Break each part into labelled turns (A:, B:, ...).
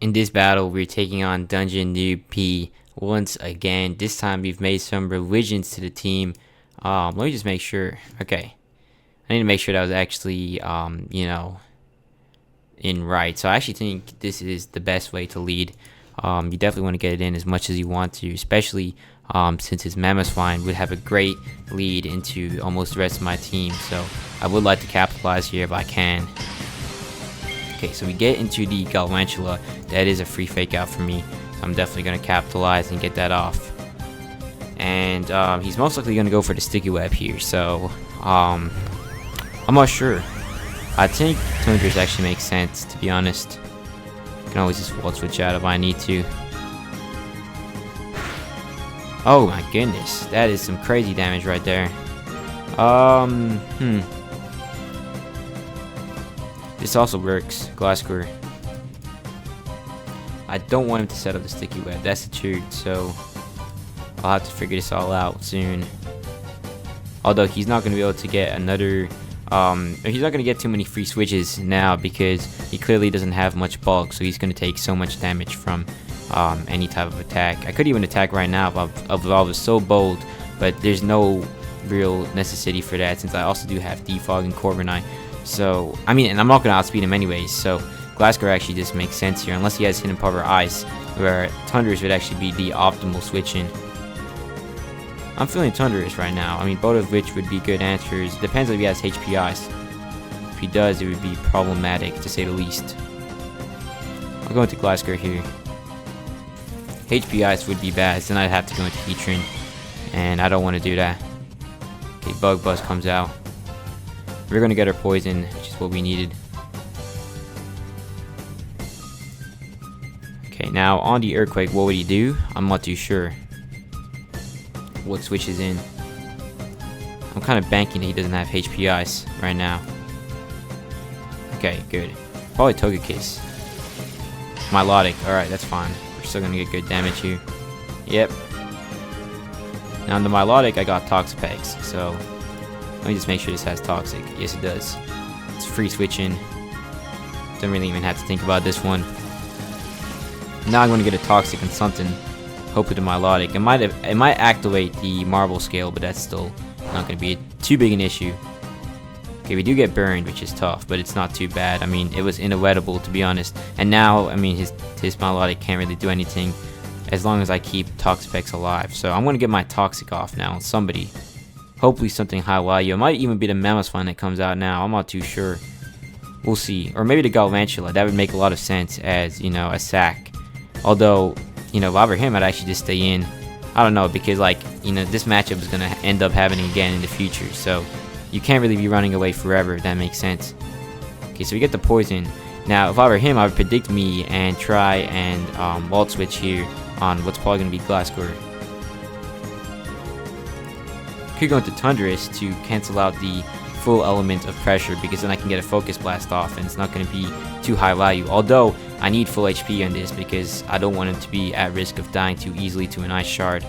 A: In this battle, we're taking on DungeonnoobP once again. This time, we've made some revisions to the team. Let me just make sure. Okay, I need to make sure that was actually, in right. So I actually think this is the best way to lead. You definitely want to get it in as much as you want to, especially since his Mammoth Swine would have a great lead into almost the rest of my team. So I would like to capitalize here if I can. Okay, so we get into the Galvantula. That is a free fake out for me. So I'm definitely going to capitalize and get that off. And he's most likely going to go for the sticky web here. So I'm not sure. I think Tundras actually makes sense, to be honest. I can always just wall switch out if I need to. Oh my goodness, that is some crazy damage right there. This also works, Glasscore. I don't want him to set up the sticky web, that's the truth, so I'll have to figure this all out soon. Although he's not going to be able to get another, he's not going to get too many free switches now because he clearly doesn't have much bulk, so he's going to take so much damage from any type of attack. I could even attack right now if I was so bold, but there's no real necessity for that since I also do have Defog and Corviknight. So, I mean, and I'm not going to outspeed him anyways, so Glasscore actually just makes sense here, unless he has Hidden Power Ice, where Tundras would actually be the optimal switch-in. I'm feeling Tundras right now. I mean, both of which would be good answers. Depends if he has HP Ice. If he does, it would be problematic, to say the least. I'll go into Glasscore here. HP Ice would be bad, so then I'd have to go into Heatran, and I don't want to do that. Okay, Bug Buzz comes out. We're going to get our poison, which is what we needed. Okay, now on the Earthquake, what would he do? I'm not too sure what switches in. I'm kind of banking that he doesn't have HP Ice right now. Okay, good. Probably Togekiss. Milotic, alright, that's fine. We're still going to get good damage here. Yep. Now on the Milotic, I got Toxapex, so let me just make sure this has Toxic. Yes, it does. It's free switching. Don't really even have to think about this one. Now I'm going to get a Toxic and something. Hopefully the Milotic. It might activate the Marble Scale, but that's still not going to be too big an issue. Okay, we do get burned, which is tough, but it's not too bad. I mean, it was inevitable, to be honest. And now, I mean, his Milotic can't really do anything as long as I keep Toxapex alive. So I'm going to get my Toxic off now on somebody. Hopefully something high value. It might even be the Mammoth Swine that comes out now. I'm not too sure. We'll see. Or maybe the Galvantula. That would make a lot of sense as, you know, a sack. Although, you know, if I were him, I'd actually just stay in. I don't know, because, like, you know, this matchup is going to end up happening again in the future. So you can't really be running away forever, if that makes sense. Okay, so we get the poison. Now, if I were him, I would predict me and try and Volt Switch here on what's probably going to be Glasscore. Could go into Tundras to cancel out the full element of pressure because then I can get a Focus Blast off and it's not going to be too high value. Although I need full HP on this because I don't want him to be at risk of dying too easily to an Ice Shard. So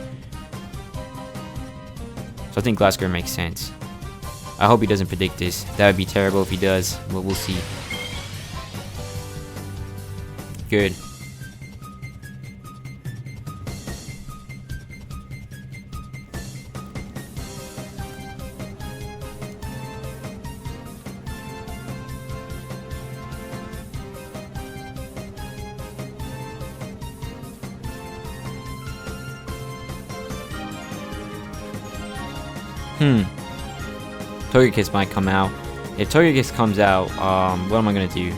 A: I think Glasscore makes sense. I hope he doesn't predict this. That would be terrible if he does, but we'll see. Good. Togekiss might come out. If Togekiss comes out, what am I gonna do?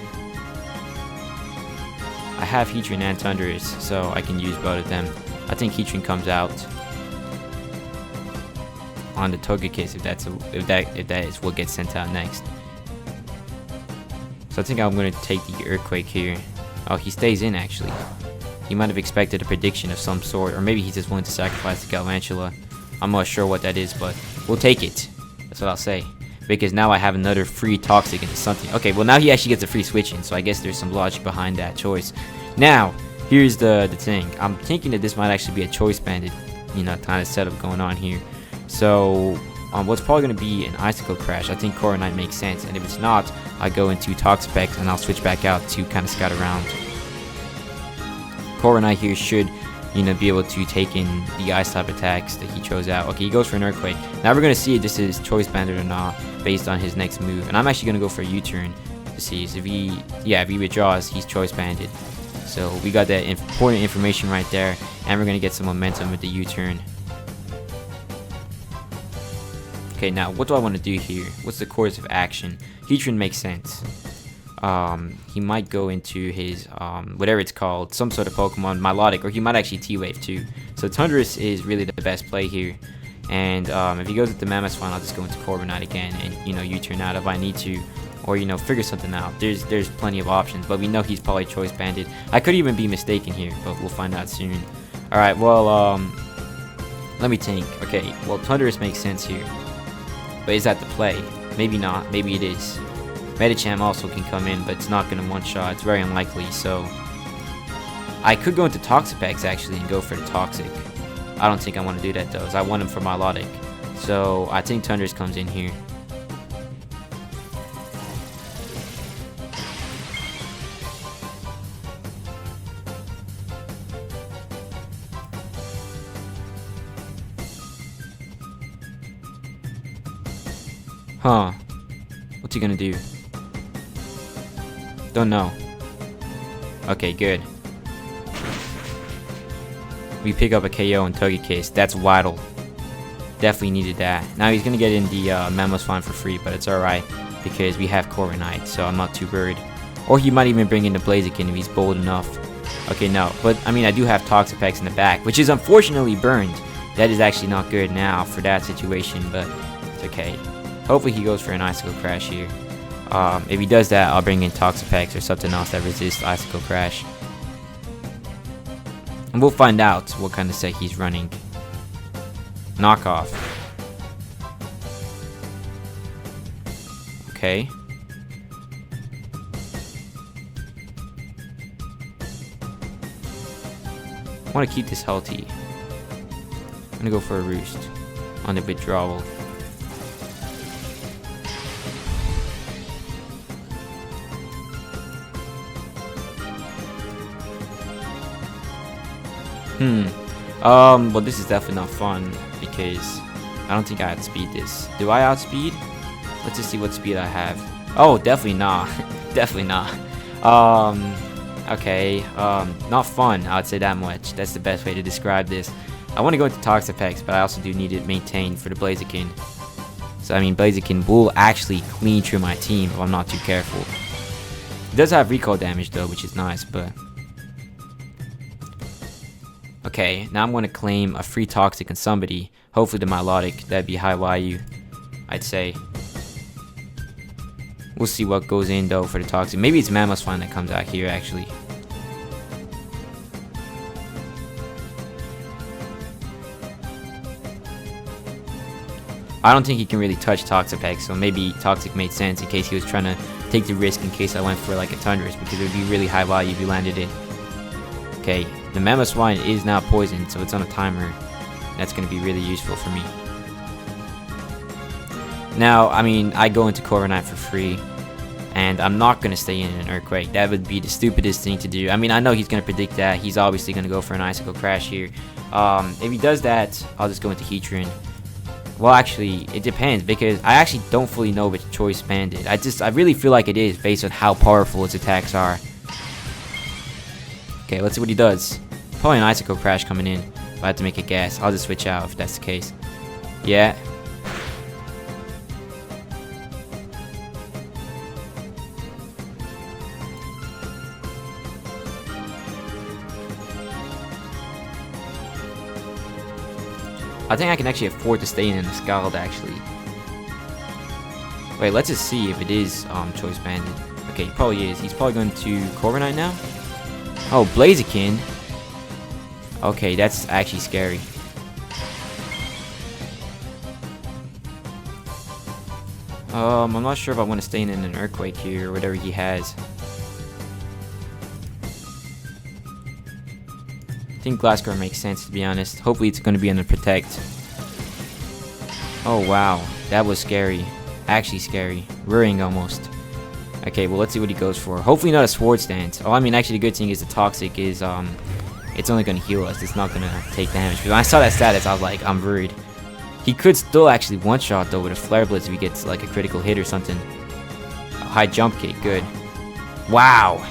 A: I have Heatran and Tundras, so I can use both of them. I think Heatran comes out on the Togekiss if that is what gets sent out next. So I think I'm gonna take the Earthquake here. Oh, he stays in actually. He might have expected a prediction of some sort, or maybe he's just willing to sacrifice the Galvantula. I'm not sure what that is, but we'll take it. That's what I'll say. Because now I have another free Toxic into something. Okay, well now he actually gets a free switch in, so I guess there's some logic behind that choice. Now, here's the thing. I'm thinking that this might actually be a choice banded, you know, kind of setup going on here. So, what's probably going to be an Icicle Crash. I think Corviknight makes sense, and if it's not, I go into Toxapex and I'll switch back out to kind of scout around. Core Knight here should, you know, be able to take in the ice type attacks that he chose out. Okay, he goes for an Earthquake. Now we're gonna see if this is choice banded or not based on his next move. And I'm actually gonna go for a U-turn to see. So if he withdraws, he's choice banded. So we got that important information right there, and we're gonna get some momentum with the U-turn. Okay, now what do I want to do here? What's the course of action? U-turn makes sense. He might go into his whatever it's called, some sort of Pokemon, Milotic, or he might actually T-Wave too. So Tundurus is really the best play here. And if he goes with the Mammothswan, I'll just go into Core Knight again, and you know, U-turn out if I need to, or you know, figure something out. There's plenty of options, but we know he's probably choice banded. I could even be mistaken here, but we'll find out soon. All right, well, let me think. Okay, well, Tundurus makes sense here, but is that the play? Maybe not. Maybe it is. Medicham also can come in, but it's not going to one-shot. It's very unlikely, so I could go into Toxapex actually and go for the Toxic. I don't think I want to do that though, as I want him for Milotic. So I think Tundurus comes in here. Huh. What's he gonna do? Don't know. Okay, good. We pick up a KO and Togekiss. That's vital. Definitely needed that. Now he's gonna get in the Mammothswan for free, but it's alright because we have Core Knight, so I'm not too worried. Or he might even bring in the Blaziken if he's bold enough. Okay, no. But, I mean, I do have Toxapex in the back, which is unfortunately burned. That is actually not good now for that situation, but it's okay. Hopefully he goes for an Icicle Crash here. If he does that, I'll bring in Toxapex or something else that resists Icicle Crash. And we'll find out what kind of set he's running. Knockoff. Okay. I want to keep this healthy. I'm going to go for a Roost on the withdrawal. Well, this is definitely not fun because I don't think I outspeed this. Do I outspeed? Let's just see what speed I have. Oh, definitely not. Definitely not. Okay. Not fun, I would say that much. That's the best way to describe this. I want to go into Toxapex, but I also do need it maintained for the Blaziken. So, I mean, Blaziken will actually clean through my team if I'm not too careful. It does have recall damage, though, which is nice, but... Okay, now I'm going to claim a free Toxic on somebody. Hopefully the Milotic. That'd be high value, I'd say. We'll see what goes in, though, for the Toxic. Maybe it's Mammothswan that comes out here, actually. I don't think he can really touch Toxapex, so maybe Toxic made sense in case he was trying to take the risk in case I went for like a Tundurus, because it would be really high value if he landed it. Okay, the Mammothswan is now poisoned, so it's on a timer. That's going to be really useful for me. Now, I mean, I go into Core Knight for free, and I'm not going to stay in an Earthquake. That would be the stupidest thing to do. I mean, I know he's going to predict that. He's obviously going to go for an Icicle Crash here. If he does that, I'll just go into Heatran. Well, actually, it depends, because I actually don't fully know which choice banded. I really feel like it is, based on how powerful its attacks are. Okay, let's see what he does. Probably an Icicle Crash coming in. If I have to make a guess, I'll just switch out if that's the case. Yeah. I think I can actually afford to stay in the Scald, actually. Wait, let's just see if it is choice banded. Okay, he probably is. He's probably going to Core Knight now. Oh, Blaziken. Okay, that's actually scary. I'm not sure if I want to stay in an Earthquake here or whatever he has. I think Glass Guard makes sense, to be honest. Hopefully it's going to be under Protect. Oh wow, that was scary. Actually scary. Worrying almost. Okay, well let's see what he goes for. Hopefully not a Swords Dance. Oh, I mean actually the good thing is the Toxic is it's only gonna heal us. It's not gonna take damage. Because when I saw that status, I was like, I'm worried. He could still actually one-shot though with a Flare Blitz if he gets like a critical hit or something. A high jump kick, good. Wow.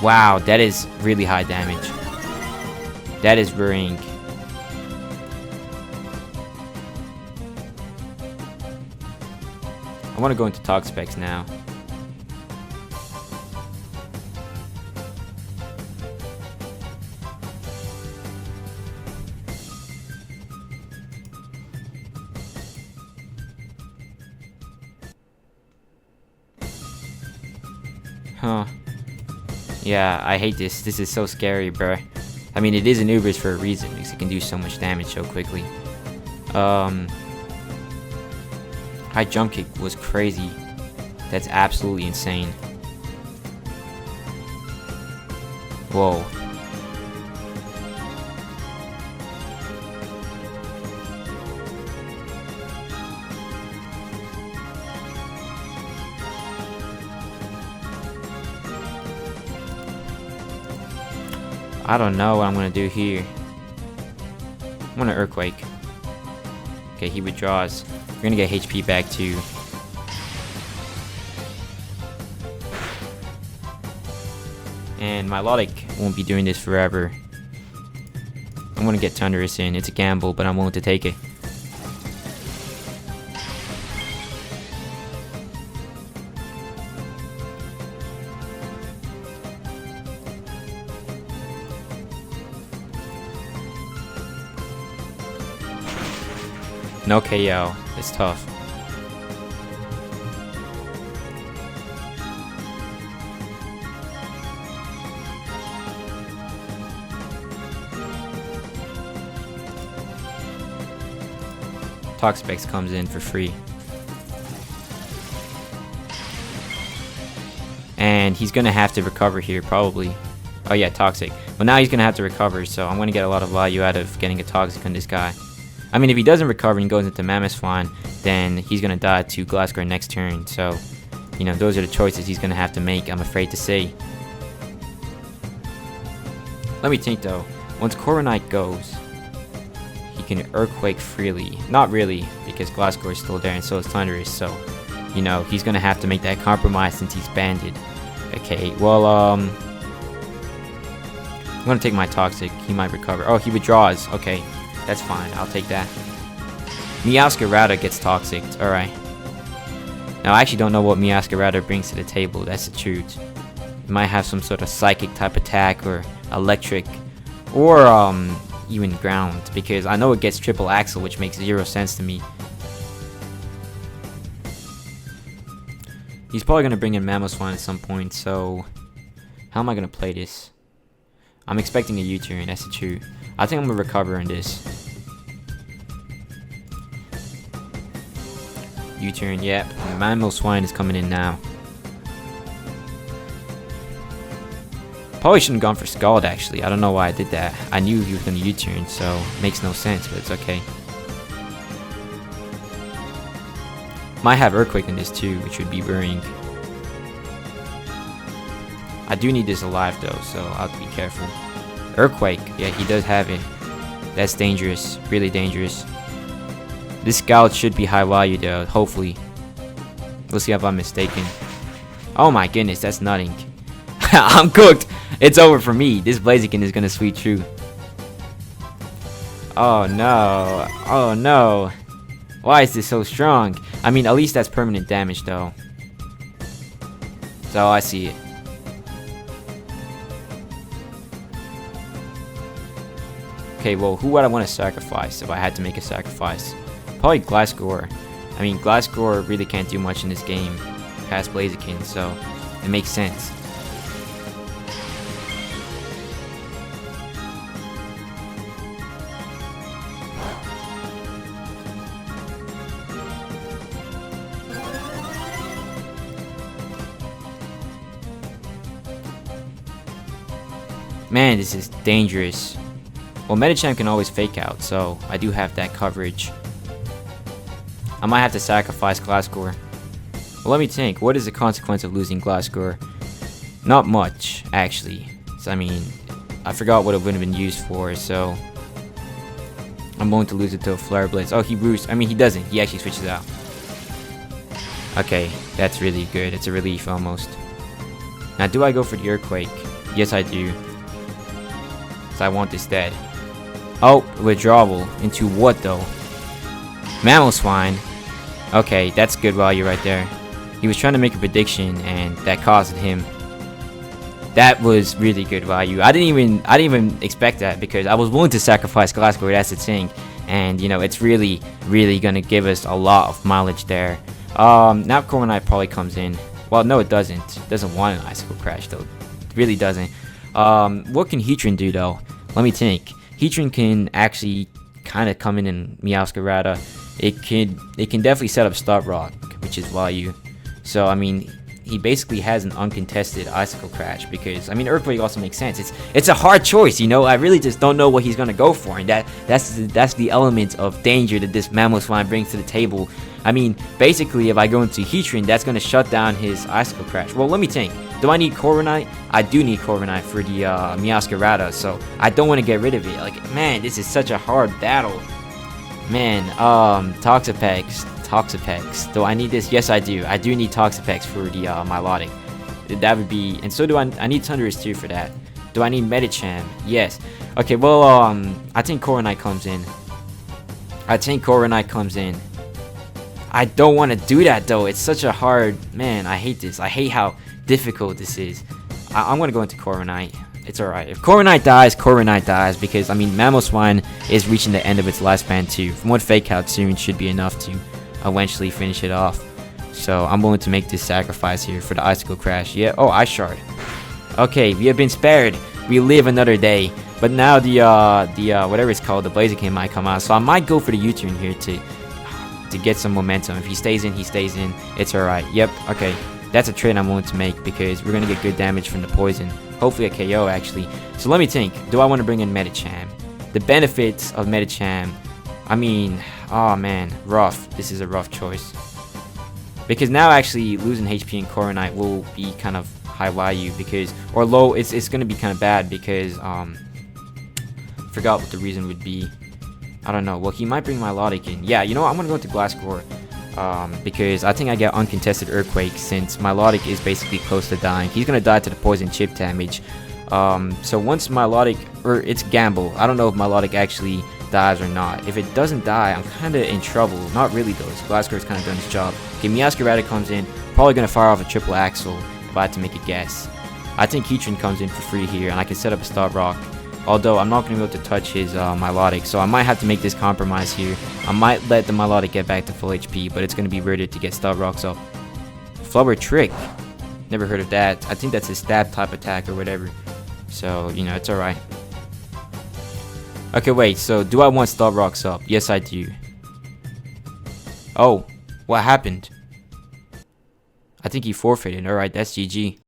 A: Wow, that is really high damage. That is worrying. I want to go into Toxapex now. Huh. Yeah, I hate this. This is so scary, bruh. I mean, it is an Ubers for a reason, because it can do so much damage so quickly. High jump kick was crazy. That's absolutely insane. Whoa. I don't know what I'm gonna do here. I'm gonna Earthquake. Okay, he withdraws. We're gonna get HP back too. And my Melodic won't be doing this forever. I'm gonna get Thunderous in. It's a gamble, but I'm willing to take it. No KO. It's tough. Toxapex comes in for free. And he's gonna have to recover here, probably. Oh yeah, Toxic. Well, now he's gonna have to recover, so I'm gonna get a lot of value out of getting a Toxic on this guy. I mean, if he doesn't recover and goes into Mammoth then he's gonna die to Glasscore next turn. So, you know, those are the choices he's gonna have to make, I'm afraid to say. Let me think though. Once Coronite goes, he can Earthquake freely. Not really, because Glasscore is still there and so is Thunderous. So, you know, he's gonna have to make that compromise since he's banded. Okay, well, I'm gonna take my Toxic. He might recover. Oh, he withdraws. Okay. That's fine, I'll take that. Meowscarada gets Toxic. Alright. Now, I actually don't know what Meowscarada brings to the table, that's the truth. It might have some sort of psychic type attack, or electric, or even ground, because I know it gets triple axle, which makes 0 sense to me. He's probably going to bring in Mamoswine at some point, so how am I going to play this? I'm expecting a U-turn, that's the truth. I think I'm going to recover on this. U-turn, yep. Mamoswine is coming in now. Probably shouldn't have gone for Scald, actually. I don't know why I did that. I knew he was going to U-turn, so it makes no sense, but it's okay. Might have Earthquake in this too, which would be worrying. I do need this alive though, so I'll have to be careful. Earthquake, yeah, he does have it. That's dangerous, really dangerous. This Scout should be high value though, hopefully. We'll see if I'm mistaken. Oh my goodness, that's nutting. I'm cooked. It's over for me. This Blaziken is gonna sweep through. Oh no. Oh no. Why is this so strong? I mean, at least that's permanent damage though. So I see it. Okay, well, who would I want to sacrifice if I had to make a sacrifice? Probably Glasscore. I mean, Glasscore really can't do much in this game past Blaziken, so it makes sense. Man, this is dangerous. Well, Medicham can always fake out, so I do have that coverage. I might have to sacrifice Glasscore. Well, let me think. What is the consequence of losing Glasscore? Not much, actually. So, I mean, I forgot what it would have been used for, so I'm going to lose it to a Flare Blitz. Oh, he roosts. I mean, he doesn't. He actually switches out. Okay, that's really good. It's a relief almost. Now, do I go for the Earthquake? Yes, I do. So I want this dead. Oh, withdrawal. Into what, though? Mamoswine. Okay, that's good value right there. He was trying to make a prediction, and that caused him. That was really good value. I didn't even expect that, because I was willing to sacrifice Glasgow. That's the thing, and you know, it's really gonna give us a lot of mileage there. Now Corviknight probably comes in. Well, no, it doesn't. It doesn't want an Icicle Crash though. It really doesn't. What can Heatran do though? Let me think. Heatran can actually kind of come in and Meowscarada. It can definitely set up Stop Rock, which is value. So I mean, he basically has an uncontested Icicle Crash, because I mean, Earthquake also makes sense. It's a hard choice, you know. I really just don't know what he's gonna go for, and that's the element of danger that this Mamoswine brings to the table. I mean, basically, if I go into Heatran, that's gonna shut down his Icicle Crash. Well, let me think. Do I need Corviknight? I do need Corviknight for the Meowscarada, so I don't want to get rid of it. Like, man, this is such a hard battle. Man, Toxapex. Do I need this? Yes, I do. I do need Toxapex for the Milotic. That would be, and so do I need Thundurus too for that. Do I need Medicham? Yes. Okay, well, I think Corviknight comes in. I don't want to do that though. It's such a hard, man, I hate this. I hate how difficult this is. I'm going to go into Corviknight. It's alright. If Corviknight dies, because I mean, Mamoswine is reaching the end of its lifespan too. From what Fake Out soon should be enough to eventually finish it off. So I'm willing to make this sacrifice here for the Icicle Crash. Yeah. Oh, Ice Shard. Okay, we have been spared. We live another day. But now the whatever it's called, the Blaziken might come out. So I might go for the U-turn here to get some momentum. If he stays in, he stays in. It's alright. Yep. Okay. That's a trade I'm willing to make, because we're gonna get good damage from the poison. Hopefully a KO actually. So let me think. Do I want to bring in Medicham? The benefits of Medicham. I mean, oh man, rough. This is a rough choice. Because now actually losing HP in Corviknight will be kind of high value, because, or low, it's gonna be kind of bad, because forgot what the reason would be. I don't know. Well, he might bring Milotic in. Yeah, you know what? I'm gonna go into Glasgow. Because I think I get uncontested Earthquake, since Milotic is basically close to dying. He's gonna die to the poison chip damage. So once Milotic, or it's gamble. I don't know if Milotic actually dies or not. If it doesn't die, I'm kind of in trouble. Not really though. Glasgow's kind of done his job. Okay, Meowscarada comes in. Probably gonna fire off a triple axle if I had to make a guess. I think Heatran comes in for free here, and I can set up a Stop Rock. Although I'm not going to be able to touch his Milotic, so I might have to make this compromise here. I might let the Milotic get back to full HP, but it's going to be rare to get Stop Rocks up. Flubber Trick. Never heard of that. I think that's a stab type attack or whatever. So, you know, it's alright. Okay, wait. So, do I want Stop Rocks up? Yes, I do. Oh, what happened? I think he forfeited. Alright, that's GG.